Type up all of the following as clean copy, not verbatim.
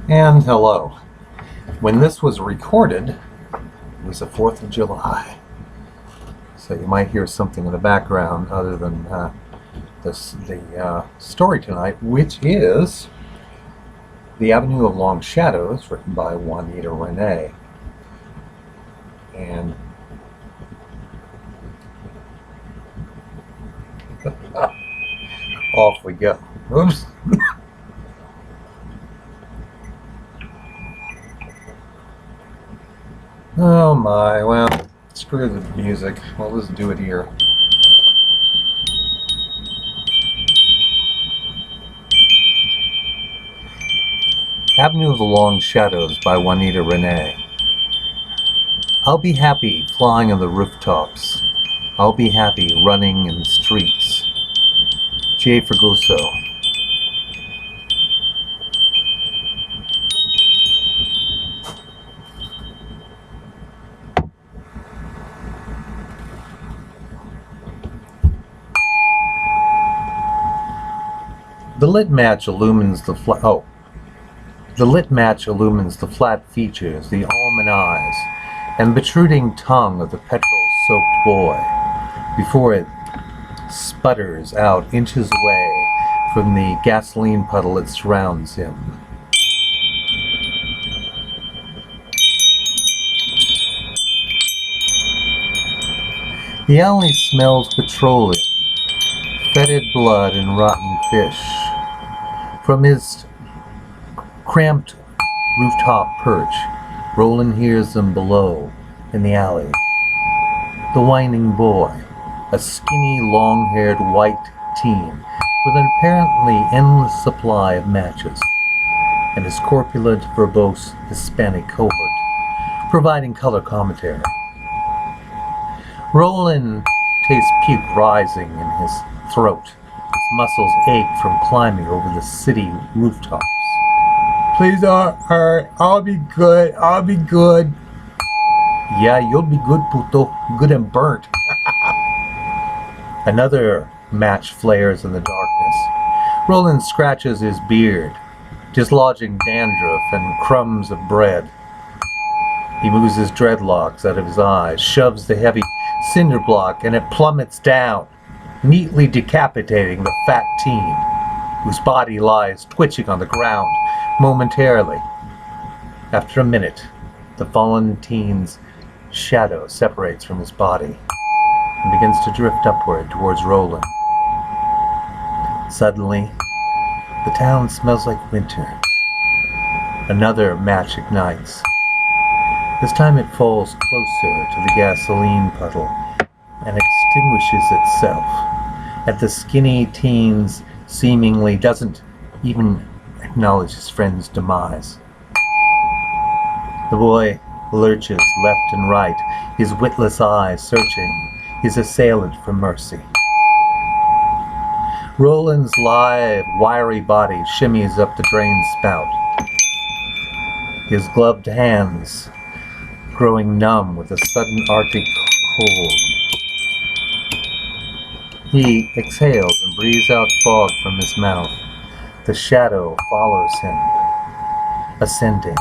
And hello. When this was recorded, it was the 4th of July. So you might hear something in the background other than the story tonight, which is The Avenue of Long Shadows, written by Wanetta Renay. And off we go. Oops. Oh my, well, screw the music. Well, let's do it here. Avenue of the Long Shadows by Wanetta Renay. I'll be happy flying on the rooftops. I'll be happy running in the streets. J. Ferguso. The lit match illumines the flat features, the almond eyes, and protruding tongue of the petrol-soaked boy before it sputters out inches away from the gasoline puddle that surrounds him. The alley smells petroleum, fetid blood, and rotten fish. From his cramped rooftop perch, Roland hears them below in the alley. The whining boy, a skinny, long-haired white teen with an apparently endless supply of matches, and his corpulent, verbose Hispanic cohort, providing color commentary. Roland tastes puke rising in his throat. His muscles ache from climbing over the city rooftops. Please don't hurt. I'll be good. I'll be good. Yeah, you'll be good, puto. Good and burnt. Another match flares in the darkness. Roland scratches his beard, dislodging dandruff and crumbs of bread. He moves his dreadlocks out of his eyes, shoves the heavy cinder block, and it plummets down, neatly decapitating the fat teen, whose body lies twitching on the ground momentarily. After a minute, the fallen teen's shadow separates from his body and begins to drift upward towards Roland. Suddenly, the town smells like winter. Another match ignites. This time it falls closer to the gasoline puddle and extinguishes itself. At the skinny teen's seemingly doesn't even acknowledge his friend's demise. The boy lurches left and right, his witless eyes searching his assailant for mercy. Roland's lithe, wiry body shimmies up the drain spout, his gloved hands growing numb with a sudden Arctic cold. He exhales and breathes out fog from his mouth. The shadow follows him, ascending,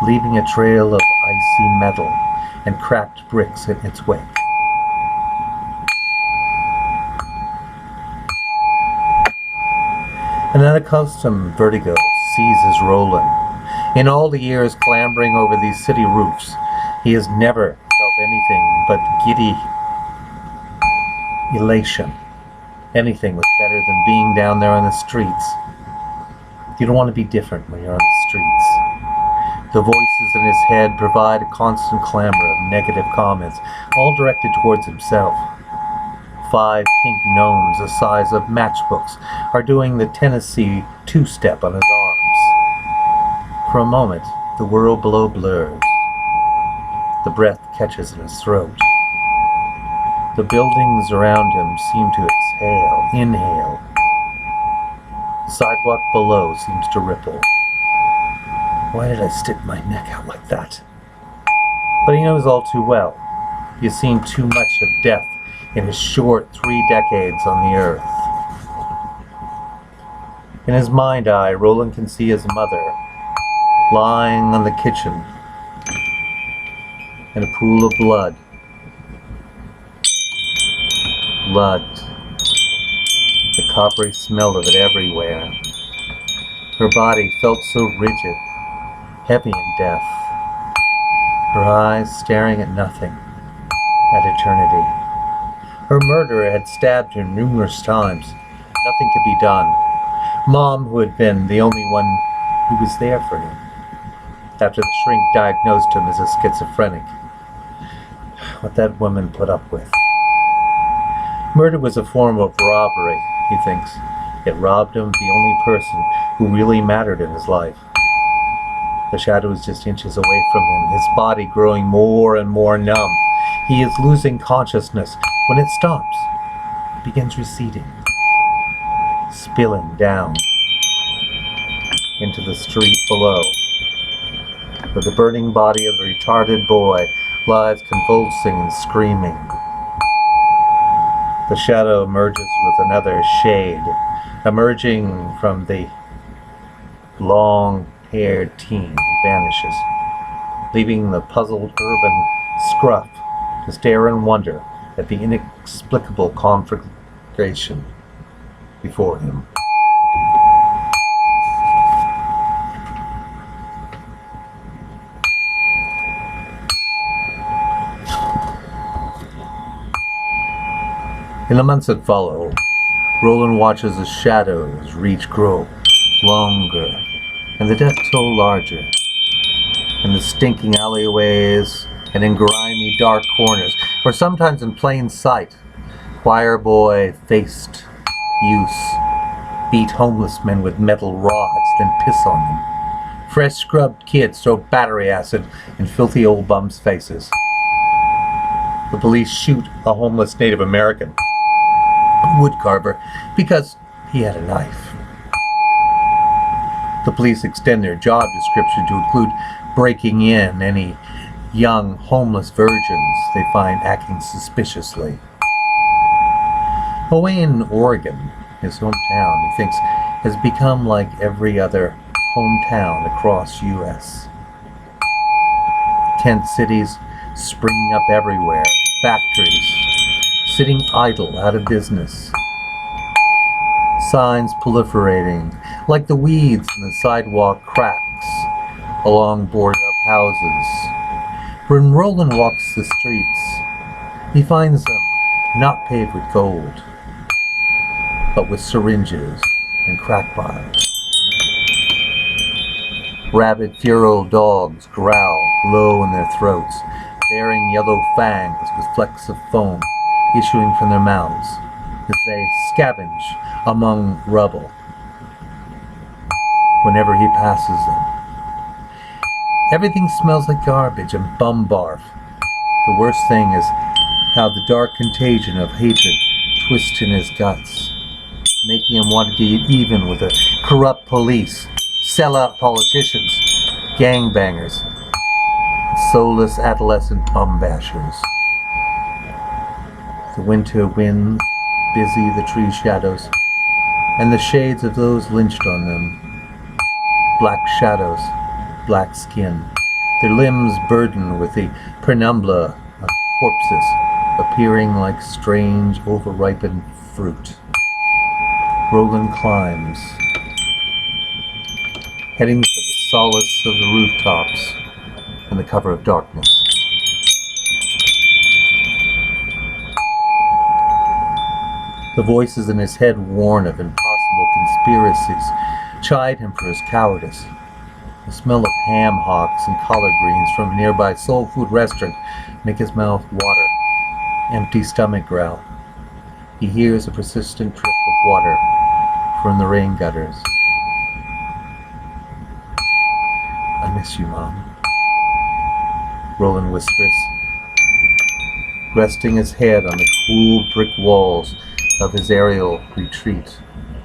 leaving a trail of icy metal and cracked bricks in its wake. An unaccustomed vertigo seizes Roland. In all the years clambering over these city roofs, he has never felt anything but giddy elation. Anything was better than being down there on the streets. You don't want to be different when you're on the streets. The voices in his head provide a constant clamor of negative comments, all directed towards himself. 5 pink gnomes the size of matchbooks are doing the Tennessee two-step on his arms. For a moment, the world below blurs. The breath catches in his throat. The buildings around him seem to inhale. The sidewalk below seems to ripple. Why did I stick my neck out like that? But he knows all too well. He has seen too much of death in his short 3 decades on the earth. In his mind eye, Roland can see his mother, lying on the kitchen in a pool of blood. Blood. The coppery smell of it everywhere. Her body felt so rigid, heavy and deaf. Her eyes staring at nothing, at eternity. Her murderer had stabbed her numerous times. Nothing could be done. Mom, who had been the only one who was there for him, after the shrink diagnosed him as a schizophrenic. What that woman put up with. Murder was a form of robbery, he thinks. It robbed him of the only person who really mattered in his life. The shadow is just inches away from him, his body growing more and more numb. He is losing consciousness. When it stops, it begins receding, spilling down into the street below, where the burning body of the retarded boy lies convulsing and screaming. The shadow merges with another shade, emerging from the long-haired teen and vanishes, leaving the puzzled urban scruff to stare in wonder at the inexplicable conflagration before him. In the months that follow, Roland watches as shadows grow longer, and the death toll larger. In the stinking alleyways, and in grimy dark corners, or sometimes in plain sight, choir boy-faced youths beat homeless men with metal rods, then piss on them. Fresh scrubbed kids throw battery acid in filthy old bums' faces. The police shoot a homeless Native American woodcarver because he had a knife. The police extend their job description to include breaking in any young homeless virgins they find acting suspiciously. Away in Oregon, his hometown, he thinks, has become like every other hometown across U.S. Tent cities springing up everywhere, factories sitting idle, out of business, signs proliferating like the weeds in the sidewalk cracks along boarded-up houses. When Roland walks the streets, he finds them not paved with gold, but with syringes and crack vials. Rabid, feral dogs growl low in their throats, bearing yellow fangs with flecks of foam issuing from their mouths as they scavenge among rubble whenever he passes them. Everything smells like garbage and bum barf. The worst thing is how the dark contagion of hatred twists in his guts, making him want to get even with the corrupt police, sellout politicians, gangbangers, soulless adolescent bum bashers. The winter winds busy the tree shadows and the shades of those lynched on them. Black shadows, black skin, their limbs burdened with the penumbra of corpses, appearing like strange, overripened fruit. Roland climbs, heading for the solace of the rooftops and the cover of darkness. The voices in his head warn of impossible conspiracies, chide him for his cowardice. The smell of ham hocks and collard greens from a nearby soul food restaurant make his mouth water. Empty stomach growl. He hears a persistent drip of water from the rain gutters. I miss you, Mom, Roland whispers, resting his head on the cool brick walls of his aerial retreat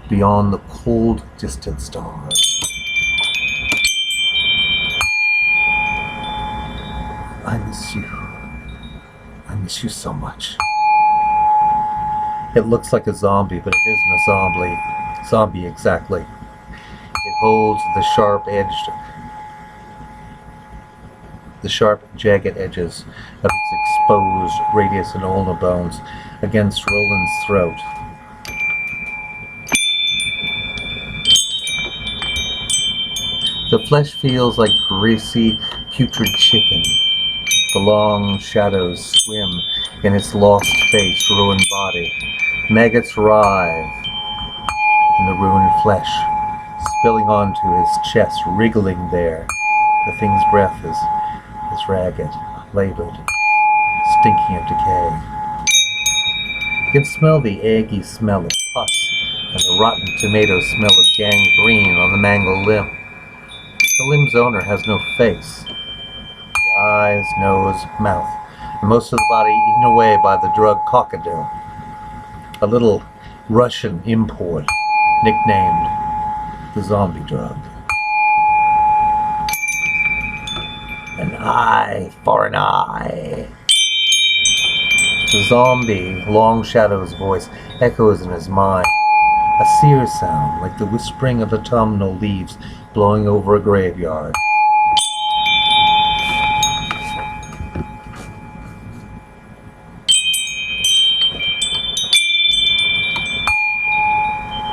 beyond the cold, distant stars. I miss you. I miss you so much. It looks like a zombie, but it isn't a zombie exactly. It holds the sharp-edged the sharp, jagged edges of its exposed radius and ulnar bones against Roland's throat. The flesh feels like greasy, putrid chicken. The long shadows swim in its lost face, ruined body. Maggots writhe in the ruined flesh, spilling onto his chest, wriggling there. The thing's breath is ragged, labored, stinking of decay. You can smell the eggy smell of pus and the rotten tomato smell of gangrene on the mangled limb. The limb's owner has no face. The eyes, nose, mouth, and most of the body eaten away by the drug cockadoo, a little Russian import nicknamed the zombie drug. An eye for an eye. The zombie, Long Shadow's voice echoes in his mind, a seer sound like the whispering of autumnal leaves blowing over a graveyard.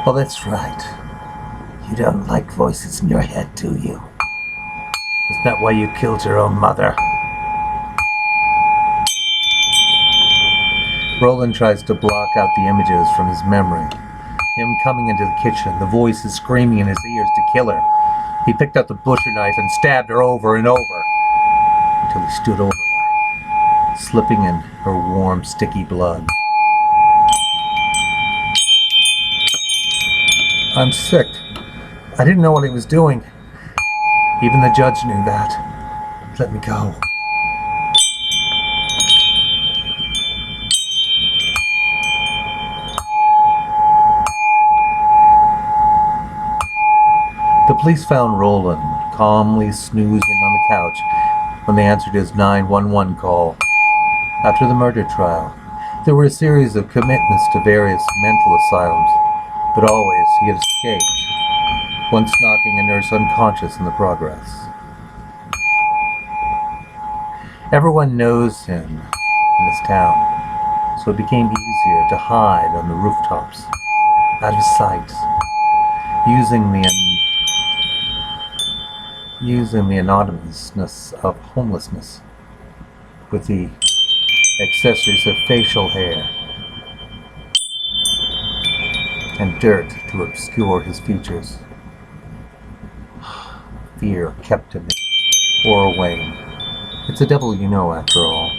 Oh, that's right. You don't like voices in your head, do you? Isn't that why you killed your own mother? Roland tries to block out the images from his memory. Him coming into the kitchen, the voices screaming in his ears to kill her. He picked up the butcher knife and stabbed her over and over until he stood over her, slipping in her warm, sticky blood. I'm sick. I didn't know what he was doing. Even the judge knew that. Let me go. The police found Roland calmly snoozing on the couch when they answered his 911 call. After the murder trial, there were a series of commitments to various mental asylums, but always he had escaped, once knocking a nurse unconscious in the progress. Everyone knows him in this town, so it became easier to hide on the rooftops, out of sight, using the anonymousness of homelessness with the accessories of facial hair and dirt to obscure his features. Fear kept him or away. It's a devil you know, after all.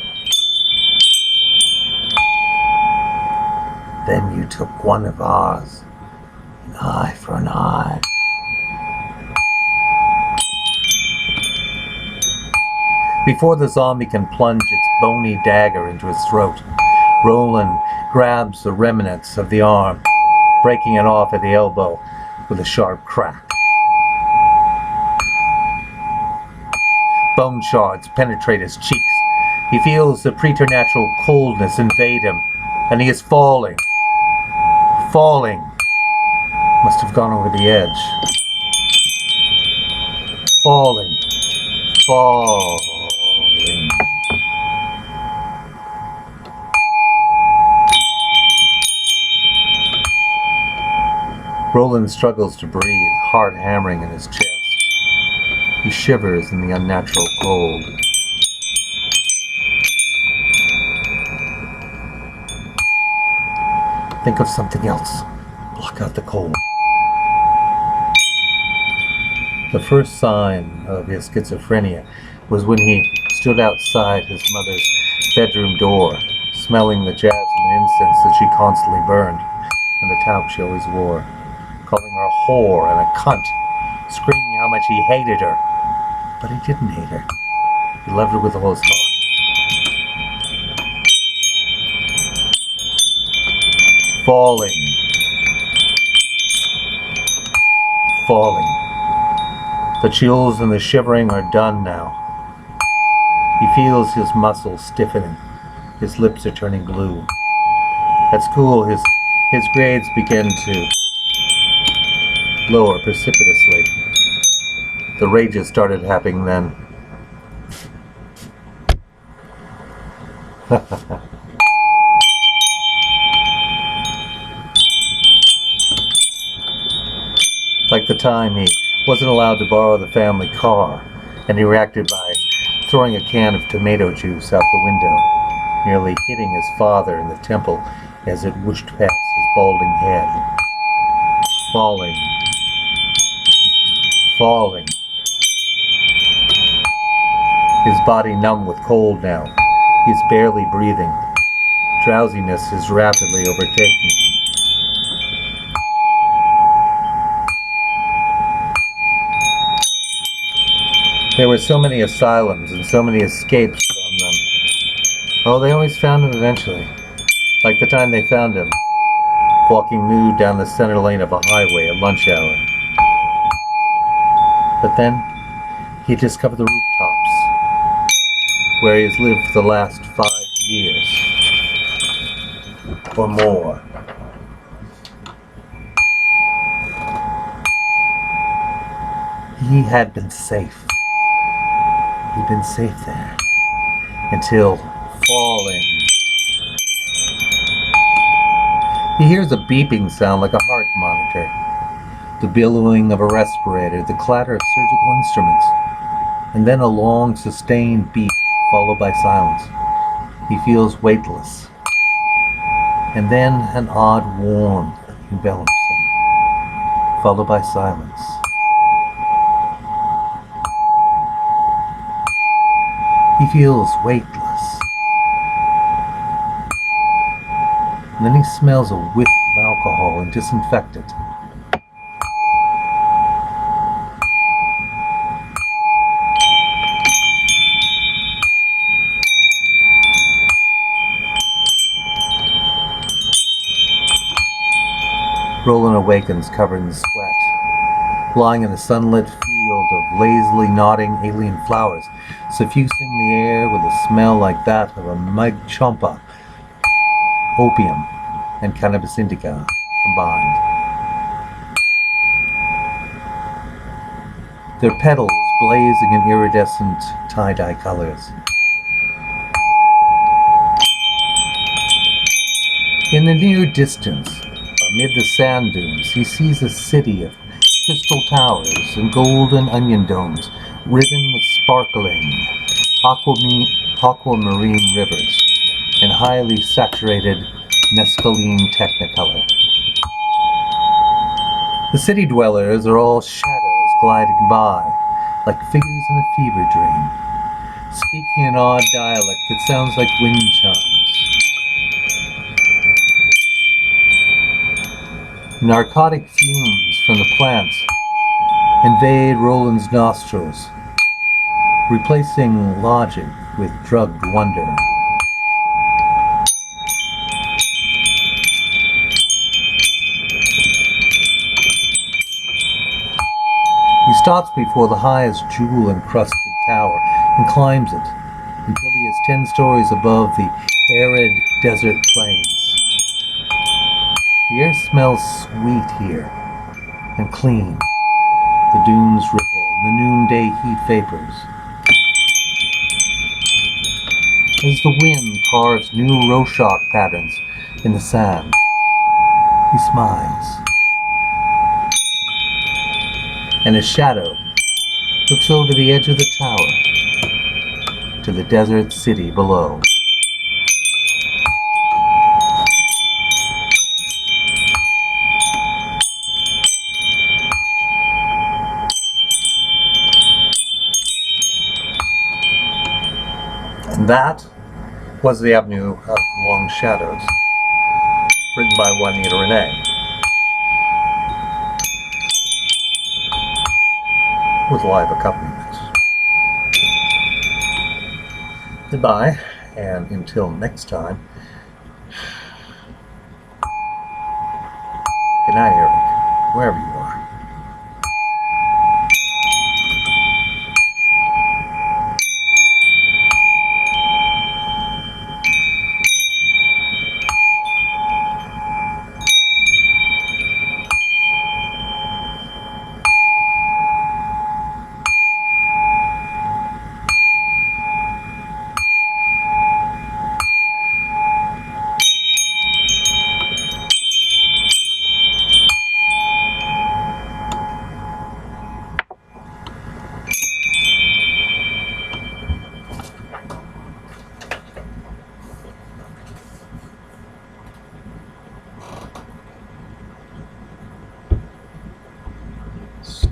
Then you took one of ours, an eye for an eye. Before the zombie can plunge its bony dagger into his throat, Roland grabs the remnants of the arm, breaking it off at the elbow with a sharp crack. Bone shards penetrate his cheeks. He feels the preternatural coldness invade him, and he is falling. Falling. Must have gone over the edge. Falling. Falling. Roland struggles to breathe, heart hammering in his chest. He shivers in the unnatural cold. Think of something else. Block out the cold. The first sign of his schizophrenia was when he stood outside his mother's bedroom door, smelling the jasmine incense that she constantly burned, and the talc she always wore, calling her a whore and a cunt, screaming how much he hated her. But he didn't hate her. He loved her with all his heart. Falling. Falling. The chills and the shivering are done now. He feels his muscles stiffening. His lips are turning blue. At school, his grades begin to lower precipitously. The rages started happening then. Like the time he wasn't allowed to borrow the family car, and he reacted by throwing a can of tomato juice out the window, nearly hitting his father in the temple as it whooshed past his balding head. Falling. Falling. His body numb with cold now. He's barely breathing. Drowsiness is rapidly overtaking him. There were so many asylums and so many escapes from them. Oh, they always found him eventually. Like the time they found him, walking nude down the center lane of a highway at lunch hour. But then, he discovered the rooftops, where he has lived for the last 5 years. Or more. He had been safe. He'd been safe there. Until falling. He hears a beeping sound like a heart monitor. The billowing of a respirator, the clatter of surgical instruments. And then a long, sustained beep, followed by silence. He feels weightless. And then an odd warmth envelops him, followed by silence. He feels weightless. And then he smells a whiff of alcohol and disinfectant. Roland awakens covered in sweat, lying in a sunlit field of lazily nodding alien flowers, suffusing the air with a smell like that of a magchampa, opium, and cannabis indica combined. Their petals blazing in iridescent tie-dye colors. In the near distance, amid the sand dunes, he sees a city of crystal towers and golden onion domes, riven with sparkling aquamarine rivers and highly saturated mescaline technicolor. The city dwellers are all shadows gliding by, like figures in a fever dream, speaking an odd dialect that sounds like wind chimes. Narcotic fumes from the plants invade Roland's nostrils, replacing logic with drugged wonder. He stops before the highest jewel-encrusted tower and climbs it until he is 10 stories above the arid desert plains. The air smells sweet here and clean. The dunes ripple in the noonday heat vapors. As the wind carves new Rorschach patterns in the sand, he smiles. And his shadow looks over the edge of the tower to the desert city below. And that was The Avenue of Long Shadows, written by Wanetta Renay, with live accompaniment. Goodbye, and until next time, good night, Eric, wherever you are.